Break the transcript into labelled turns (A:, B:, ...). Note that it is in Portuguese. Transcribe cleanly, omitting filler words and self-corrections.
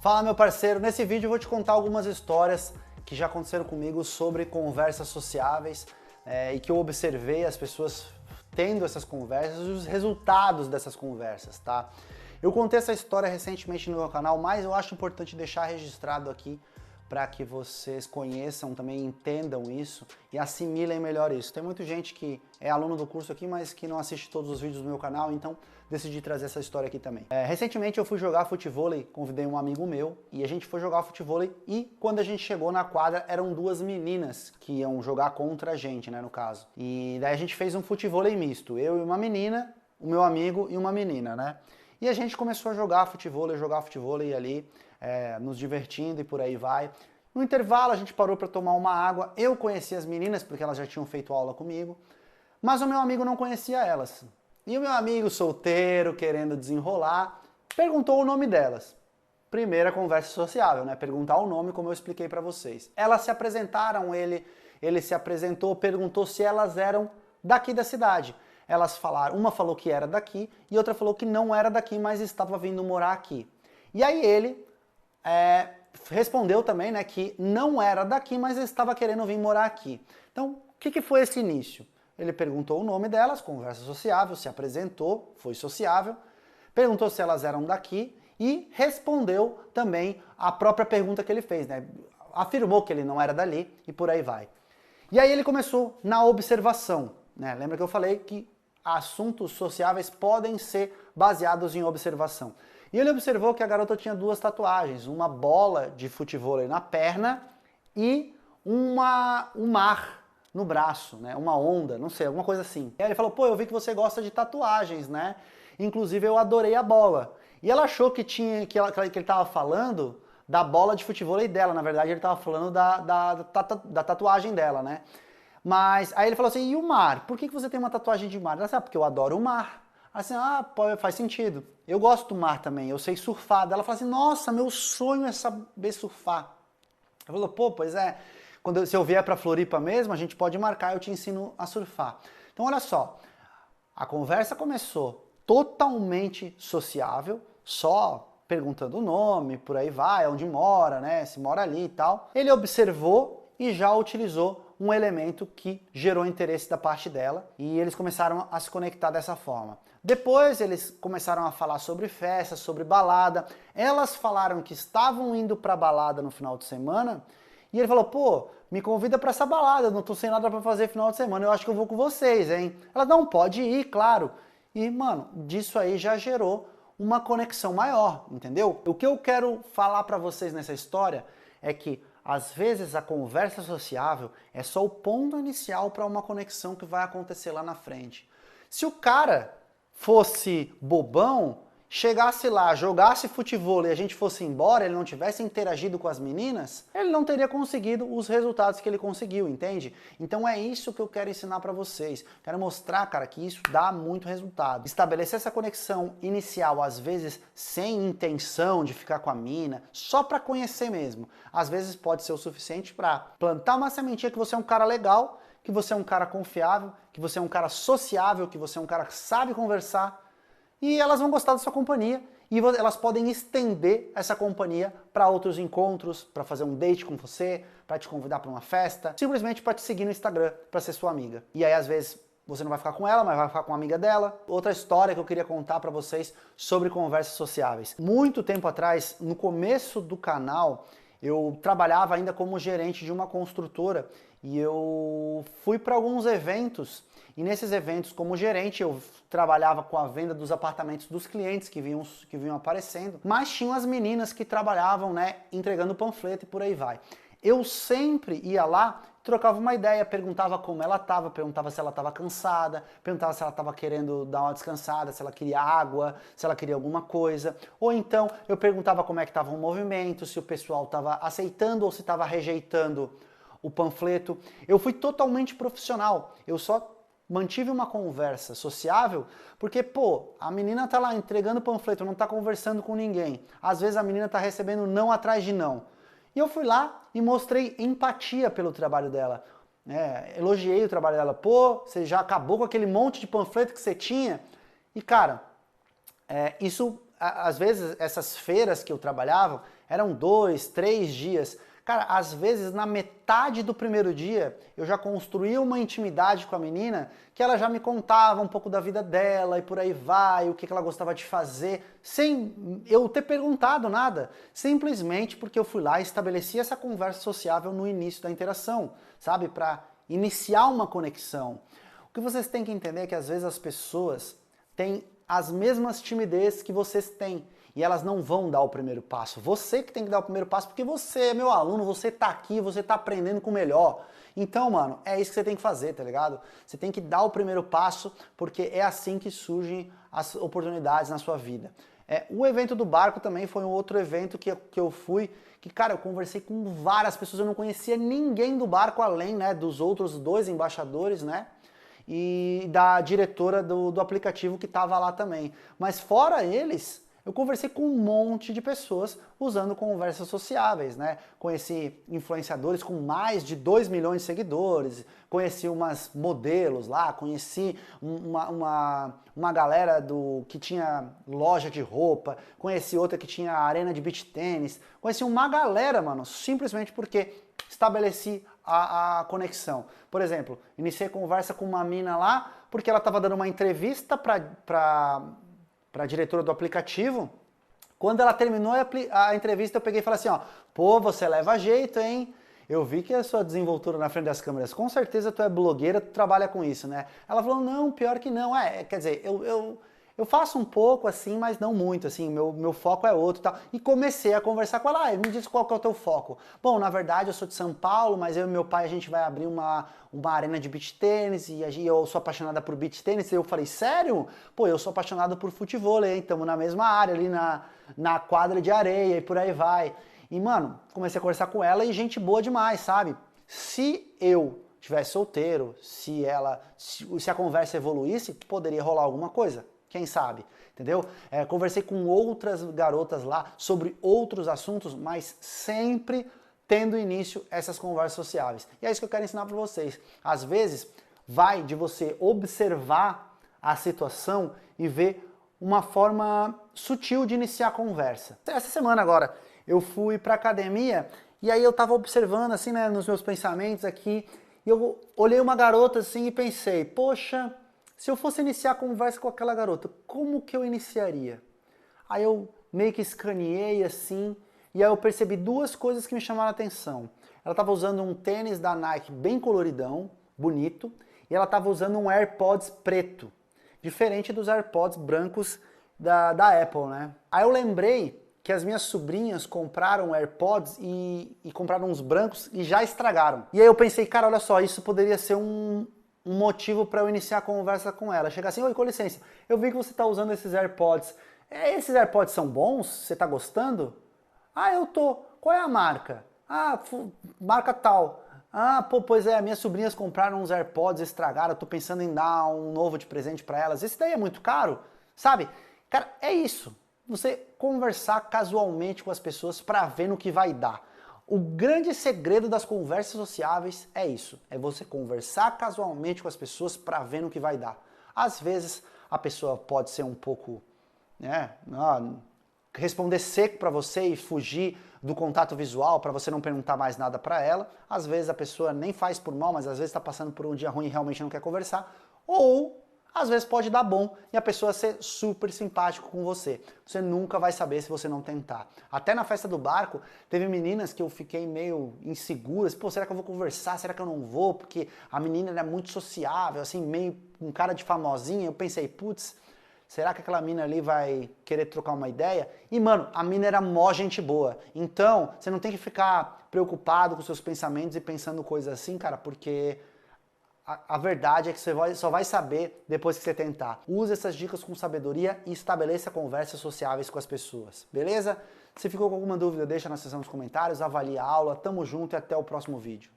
A: Fala, meu parceiro, nesse vídeo eu vou te contar algumas histórias que já aconteceram comigo sobre conversas sociáveis e que eu observei as pessoas tendo essas conversas e os resultados dessas conversas, tá? Eu contei essa história recentemente no meu canal, mas eu acho importante deixar registrado aqui para que vocês conheçam, também entendam isso e assimilem melhor isso. Tem muita gente que é aluno do curso aqui, mas que não assiste todos os vídeos do meu canal, então decidi trazer essa história aqui também. Recentemente eu fui jogar futevôlei, convidei um amigo meu e a gente foi jogar futevôlei e quando a gente chegou na quadra eram duas meninas que iam jogar contra a gente, né, no caso. E daí a gente fez um futevôlei misto, eu e uma menina, o meu amigo e uma menina, né? E a gente começou a jogar futevôlei ali, nos divertindo e por aí vai. No intervalo a gente parou para tomar uma água, eu conhecia as meninas porque elas já tinham feito aula comigo, mas o meu amigo não conhecia elas. E o meu amigo solteiro, querendo desenrolar, perguntou o nome delas. Primeira conversa sociável, né? Perguntar o nome, como eu expliquei para vocês. Elas se apresentaram, ele se apresentou, perguntou se elas eram daqui da cidade. Elas falaram, uma falou que era daqui e outra falou que não era daqui, mas estava vindo morar aqui. E aí ele respondeu também, né, que não era daqui, mas estava querendo vir morar aqui. Então, o que foi esse início? Ele perguntou o nome delas, conversa sociável, se apresentou, foi sociável, perguntou se elas eram daqui e respondeu também a própria pergunta que ele fez, né? Afirmou que ele não era dali e por aí vai. E aí ele começou na observação, né? Lembra que eu falei que assuntos sociáveis podem ser baseados em observação. E ele observou que a garota tinha duas tatuagens, uma bola de futevôlei na perna e um mar no braço, né? Uma onda, não sei, alguma coisa assim. E aí ele falou, pô, eu vi que você gosta de tatuagens, né? Inclusive eu adorei a bola. E ela achou que ele estava falando da bola de futevôlei dela, na verdade ele estava falando da tatuagem dela, né? Mas aí ele falou assim, e o mar? Por que você tem uma tatuagem de mar? Ela disse, porque eu adoro o mar. Assim, faz sentido. Eu gosto do mar também, eu sei surfar. Ela falou assim, nossa, meu sonho é saber surfar. Ele falou, pô, pois é, se eu vier para Floripa mesmo, a gente pode marcar, eu te ensino a surfar. Então olha só, a conversa começou totalmente sociável, só perguntando o nome, por aí vai, onde mora, né, se mora ali e tal. Ele observou e já utilizou um elemento que gerou interesse da parte dela e eles começaram a se conectar dessa forma. Depois eles começaram a falar sobre festa, sobre balada. Elas falaram que estavam indo para balada no final de semana e ele falou, pô, me convida para essa balada, eu não tô sem nada para fazer final de semana, eu acho que eu vou com vocês, hein? Ela, não, pode ir, claro. E, mano, disso aí já gerou uma conexão maior, entendeu? O que eu quero falar para vocês nessa história é que às vezes a conversa sociável é só o ponto inicial para uma conexão que vai acontecer lá na frente. Se o cara fosse bobão, chegasse lá, jogasse futevôlei e a gente fosse embora, ele não tivesse interagido com as meninas, ele não teria conseguido os resultados que ele conseguiu, entende? Então é isso que eu quero ensinar para vocês. Quero mostrar, cara, que isso dá muito resultado. Estabelecer essa conexão inicial, às vezes sem intenção de ficar com a mina, só para conhecer mesmo. Às vezes pode ser o suficiente para plantar uma sementinha que você é um cara legal, que você é um cara confiável, que você é um cara sociável, que você é um cara que sabe conversar, e elas vão gostar da sua companhia e elas podem estender essa companhia para outros encontros, para fazer um date com você, para te convidar para uma festa, simplesmente para te seguir no Instagram, para ser sua amiga. E aí às vezes você não vai ficar com ela, mas vai ficar com uma amiga dela. Outra história que eu queria contar para vocês sobre conversas sociáveis. Muito tempo atrás, no começo do canal, eu trabalhava ainda como gerente de uma construtora e eu fui para alguns eventos e nesses eventos como gerente eu trabalhava com a venda dos apartamentos dos clientes que vinham aparecendo, mas tinham as meninas que trabalhavam, né, entregando panfleto e por aí vai. Eu sempre ia lá, trocava uma ideia, perguntava como ela estava, perguntava se ela estava cansada, perguntava se ela estava querendo dar uma descansada, se ela queria água, se ela queria alguma coisa. Ou então eu perguntava como é que estava o movimento, se o pessoal estava aceitando ou se estava rejeitando o panfleto. Eu fui totalmente profissional, eu só mantive uma conversa sociável, porque, pô, a menina tá lá entregando panfleto, não tá conversando com ninguém. Às vezes a menina tá recebendo não atrás de não. E eu fui lá e mostrei empatia pelo trabalho dela. Elogiei o trabalho dela. Pô, você já acabou com aquele monte de panfleto que você tinha? E, cara, isso, às vezes, essas feiras que eu trabalhava, Eram 2, 3 dias. Cara, às vezes na metade do primeiro dia eu já construía uma intimidade com a menina que ela já me contava um pouco da vida dela e por aí vai, o que ela gostava de fazer, sem eu ter perguntado nada. Simplesmente porque eu fui lá e estabeleci essa conversa sociável no início da interação, sabe? Para iniciar uma conexão. O que vocês têm que entender é que às vezes as pessoas têm as mesmas timidez que vocês têm. E elas não vão dar o primeiro passo. Você que tem que dar o primeiro passo, porque você é meu aluno, você tá aqui, você tá aprendendo com o melhor. Então, mano, é isso que você tem que fazer, tá ligado? Você tem que dar o primeiro passo, porque é assim que surgem as oportunidades na sua vida. O evento do barco também foi um outro evento que eu fui, que, cara, eu conversei com várias pessoas, eu não conhecia ninguém do barco, além, né, dos outros 2 embaixadores, né? E da diretora do aplicativo que estava lá também. Mas fora eles, eu conversei com um monte de pessoas usando conversas sociáveis, né? Conheci influenciadores com mais de 2 milhões de seguidores, conheci umas modelos lá, conheci uma galera que tinha loja de roupa, conheci outra que tinha arena de beach tênis, conheci uma galera, mano, simplesmente porque estabeleci a conexão. Por exemplo, iniciei conversa com uma mina lá porque ela estava dando uma entrevista para a diretora do aplicativo. Quando ela terminou a entrevista, eu peguei e falei assim, ó, pô, você leva jeito, hein? Eu vi que a sua desenvoltura na frente das câmeras, com certeza tu é blogueira, tu trabalha com isso, né? Ela falou, não, pior que não. Quer dizer, eu faço um pouco assim, mas não muito, assim, meu foco é outro e tal. E comecei a conversar com ela, me diz qual que é o teu foco. Bom, na verdade eu sou de São Paulo, mas eu e meu pai a gente vai abrir uma arena de beach tênis e eu sou apaixonada por beach tênis. E eu falei, sério? Pô, eu sou apaixonado por futevôlei, hein? Estamos na mesma área ali na quadra de areia e por aí vai. E, mano, comecei a conversar com ela e gente boa demais, sabe? Se eu tivesse solteiro, se a conversa evoluísse, poderia rolar alguma coisa. Quem sabe, entendeu? Conversei com outras garotas lá sobre outros assuntos, mas sempre tendo início essas conversas sociáveis. E é isso que eu quero ensinar para vocês. Às vezes, vai de você observar a situação e ver uma forma sutil de iniciar a conversa. Essa semana agora, eu fui pra academia e aí eu tava observando assim, né, nos meus pensamentos aqui, e eu olhei uma garota assim e pensei, poxa, se eu fosse iniciar a conversa com aquela garota, como que eu iniciaria? Aí eu meio que escaneei assim, e aí eu percebi 2 coisas que me chamaram a atenção. Ela estava usando um tênis da Nike bem coloridão, bonito, e ela estava usando um AirPods preto, diferente dos AirPods brancos da Apple, né? Aí eu lembrei que as minhas sobrinhas compraram AirPods e compraram uns brancos e já estragaram. E aí eu pensei, cara, olha só, isso poderia ser um motivo para eu iniciar a conversa com ela. Chegar assim, oi, com licença, eu vi que você está usando esses AirPods. Esses AirPods são bons? Você está gostando? Ah, eu tô. Qual é a marca? Ah, marca tal. Ah, pô, pois é, minhas sobrinhas compraram uns AirPods, estragaram, eu tô pensando em dar um novo de presente para elas. Esse daí é muito caro? Sabe? Cara, é isso. Você conversar casualmente com as pessoas para ver no que vai dar. O grande segredo das conversas sociáveis é isso, é você conversar casualmente com as pessoas para ver no que vai dar. Às vezes a pessoa pode ser um pouco, né, responder seco para você e fugir do contato visual para você não perguntar mais nada para ela. Às vezes a pessoa nem faz por mal, mas às vezes está passando por um dia ruim e realmente não quer conversar. Ou às vezes pode dar bom e a pessoa ser super simpático com você. Você nunca vai saber se você não tentar. Até na festa do barco, teve meninas que eu fiquei meio inseguras. Pô, será que eu vou conversar? Será que eu não vou? Porque a menina era muito sociável, assim, meio com cara de famosinha. Eu pensei, putz, será que aquela mina ali vai querer trocar uma ideia? E, mano, a mina era mó gente boa. Então, você não tem que ficar preocupado com seus pensamentos e pensando coisas assim, cara, porque a verdade é que você só vai saber depois que você tentar. Use essas dicas com sabedoria e estabeleça conversas sociáveis com as pessoas, beleza? Se ficou com alguma dúvida, deixa na seção dos comentários, avalie a aula, tamo junto e até o próximo vídeo.